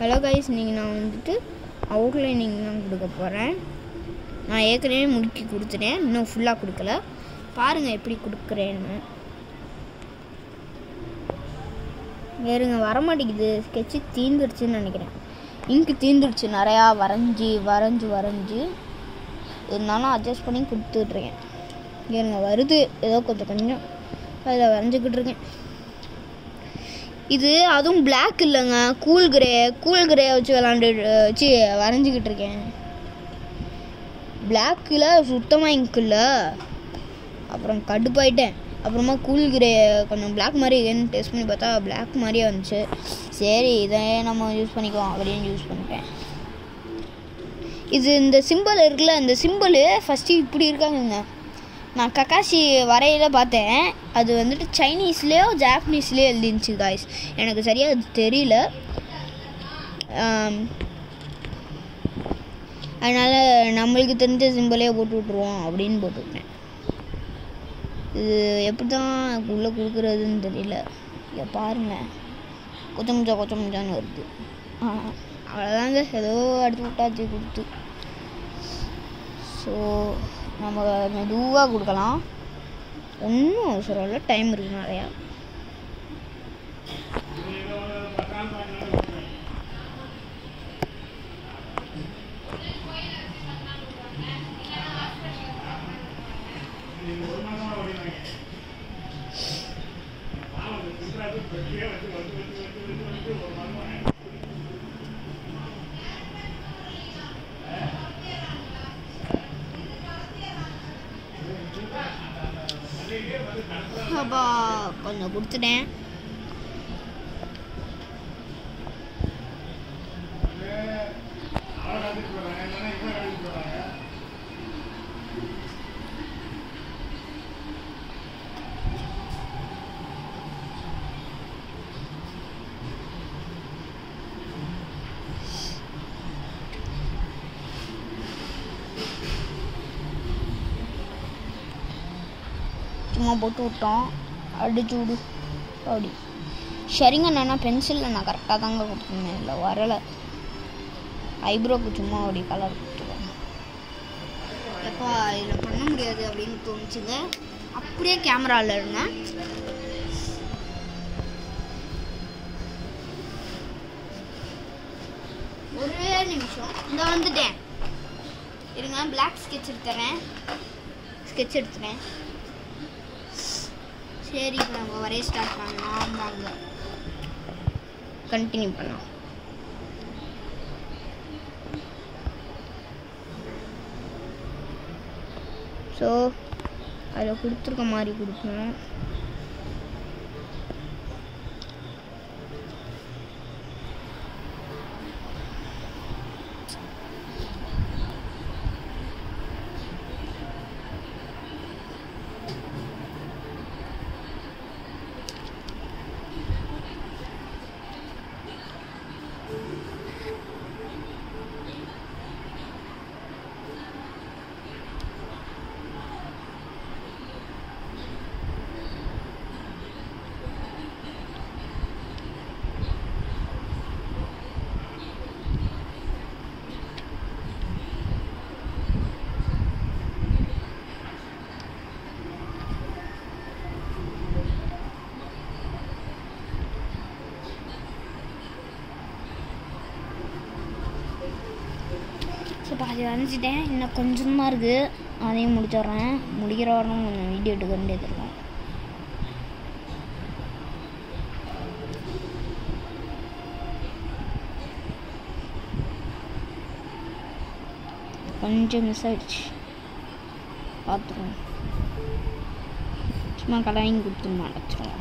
Hello guys, நீங்கள் நான் வந்துட்டு அவுட்லைனிங் தான் கொடுக்க போகிறேன். நான் ஏற்கனவே முடிக்கி கொடுத்துட்டேன், இன்னும் ஃபுல்லாக கொடுக்கல. பாருங்கள் எப்படி கொடுக்குறேன்னு. வேறுங்க வரமாட்டேங்குது, ஸ்கெட்சு தீந்துடுச்சுன்னு நினைக்கிறேன். இங்கு தீந்துடுச்சு, நிறையா வரைஞ்சி இருந்தாலும் அட்ஜஸ்ட் பண்ணி கொடுத்துட்ருக்கேன். ஏறுங்க வருது, ஏதோ கொஞ்சம் அதில் வரைஞ்சிக்கிட்டு இருக்கேன். இது அதுவும் பிளாக் இல்லைங்க, கூல் கிரே வச்சு வச்சு வரைஞ்சிக்கிட்டு இருக்கேன். பிளாக்கில் சுத்தமாக இங்க் இல்லை, அப்புறம் கடுப்பாயிட்டேன். அப்புறமா கூல் கிரே கொஞ்சம் பிளாக் மாதிரி ஏன்னு டெஸ்ட் பண்ணி பார்த்தா பிளாக் மாதிரியே வந்துச்சு. சரி, இதை நம்ம யூஸ் பண்ணிக்குவோம் அப்படின்னு யூஸ் பண்ணிட்டேன். இது இந்த சிம்பிள் இருக்குல்ல, இந்த சிம்பிள் ஃபஸ்ட்டு இப்படி இருக்காங்கங்க. நான் கக்காஷி வரையில பார்த்தேன், அது வந்துட்டு சைனீஸ்லேயோ ஜாப்பனீஸ்லேயோ எழுதிருந்துச்சு காய்ஸ். எனக்கு சரியாக அது தெரியல, அதனால் நம்மளுக்கு தெரிஞ்ச சிம்பிளே போட்டு விட்ருவோம் அப்படின்னு போட்டுவிட்டேன். இது எப்படி தான் உள்ளே கொடுக்குறதுன்னு தெரியல. இதை பாருங்கள், கொச்சமுச்சான்னு வருது. அவ்வளோதாங்க, ஏதோ அடுத்து விட்டாச்சு கொடுத்து. ஸோ நம்ம மெதுவாக கொடுக்கலாம், ஒன்றும் அவசரம் இல்லை, டைம் இருக்குது நிறையா. அப்பா கொஞ்சம் கொடுத்துட்டேன். சும்மா போட்டு விட்டோம், அடிச்சு விடு அப்படி. சரிங்க, நான் பென்சிலில் நான் கரெக்டாக தாங்க கொடுத்துருந்தேன், இல்லை வரலை. ஐப்ரோக்கு சும்மா அப்படி கலர் கொடுத்துருவேன். எப்போ இதில் பண்ண முடியாது அப்படின்னு தோணுச்சுங்க, அப்படியே கேமராவில் இருங்க. ஒரே நிமிஷம், இந்த வந்துட்டேன் இருங்க. பிளாக் ஸ்கெட்ச் எடுத்துறேன். சரி, இப்போ நம்ம வரைய ஸ்டார்ட் பண்ணலாம். வாங்க கண்டினியூ பண்ணலாம். ஸோ அதில் கொடுத்துருக்க மாதிரி கொடுக்கணும். ஸோ பாதி வரைஞ்சிட்டேன், இன்னும் கொஞ்சம் தான் இருக்குது, அதையும் முடிச்சிடுறேன். முடிக்கிற வரணும் கொஞ்சம் வீடியோ எடுக்க வேண்டியது இருக்கும். கொஞ்சம் மிஸ் ஆகிடுச்சு, பார்த்துருவோம். சும்மா கலரிங் கொடுத்து மறைச்சிடுவோம்.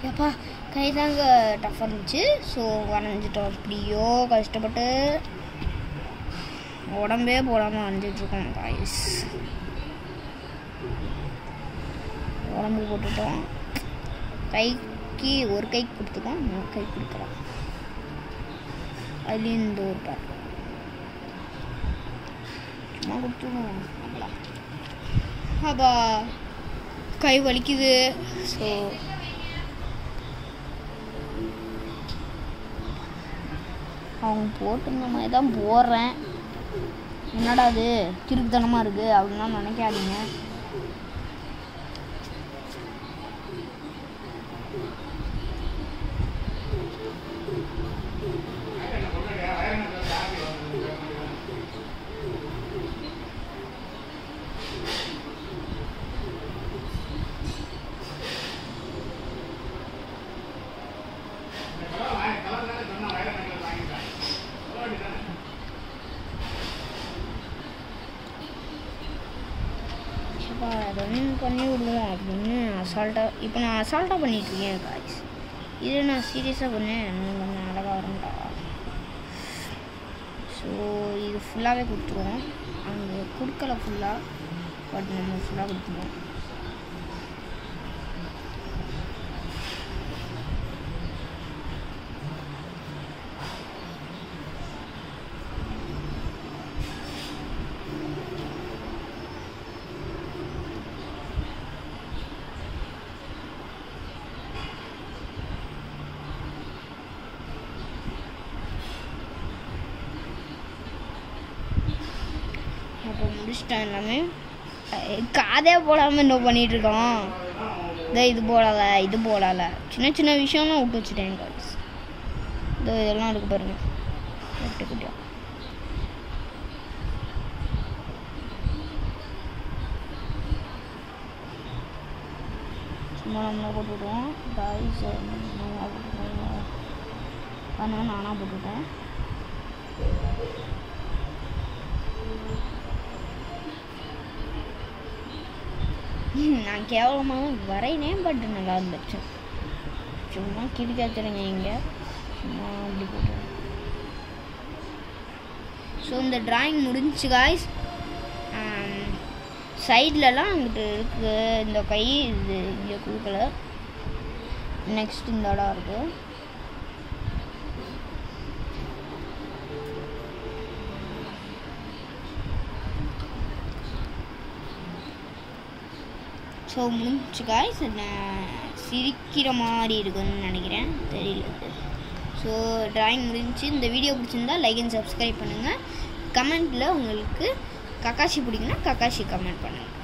எப்பா கை தாங்க டஃப்பாக இருந்துச்சு. ஸோ வரைஞ்சிட்டோம். எப்படியோ கஷ்டப்பட்டு உடம்பே போடாமல் வரைஞ்சிட்ருக்கோம் காய்ஸ். உடம்பு போட்டுட்டோம். கைக்கு ஒரு கைக்கு கொடுத்துக்கோம், இன்னொரு கை கொடுக்குறோம். அதுலேயும் இந்த ஒரு பார்ட் சும்மா கொடுத்துருவோம். நம்மளா அப்பா கை வலிக்குது. ஸோ அவங்க போட்டுருந்த மாதிரி தான் போடுறேன். என்னடா அது கிறுக்குத்தனமாக இருக்குது அப்படின்லாம் நினைக்காதீங்க. ரன் பண்ணி விடுவோம் அப்படின்னு அசால்ட்டாக இப்போ நான் அசால்ட்டாக பண்ணிகிட்ருக்கேன் காய்ஸ். இது நான் சீரியஸாக பண்ணேன். இன்னும் கொஞ்சம் அழகாக வரண்டா. ஸோ இது ஃபுல்லாகவே கொடுத்துருவோம். அங்கே கொடுக்கல ஃபுல்லாக, பட் நம்ம ஃபுல்லாக கொடுத்துருவோம். அப்போ முடிச்சிட்டேன் எல்லாமே. காதே போடாமல் இன்னும் பண்ணிகிட்ருக்கோம். இது போடலை, இது போடலை, சின்ன சின்ன விஷயம்லாம் விட்டு வச்சுட்டேன் காய்ஸ். இதெல்லாம் இருக்கு பாருங்க வெட்டு குட்டியா. சும்மா நம்மளை போட்டுவிடுவோம் காய்ஸ். அதனால நானாக போட்டுவிட்டேன். நான் கேவலமாக வரையினேன், பட் நல்லா இருந்துச்சு. சும்மா கிடிக்காச்சுருங்க இங்கே, சும்மா அப்படி போட்டு. ஸோ இந்த ட்ராயிங் முடிஞ்சு காய்ஸ். சைட்லலாம் அங்கிட்டு இருக்குது இந்த கை, இது இங்கே கொடுக்கல. நெக்ஸ்ட் இந்த இடம் இருக்குது. ஸோ முடிஞ்சு காய்ஸ். சிரிக்கிற மாதிரி இருக்குன்னு நினைக்கிறேன், தெரியல. ஸோ ட்ராயிங் முடிஞ்சு. இந்த வீடியோ பிடிச்சிருந்தா லைக் அண்ட் சப்ஸ்கிரைப் பண்ணுங்கள். கமெண்ட்டில் உங்களுக்கு கக்காஷி பிடிக்குன்னா கக்காஷி கமெண்ட் பண்ணுங்கள்.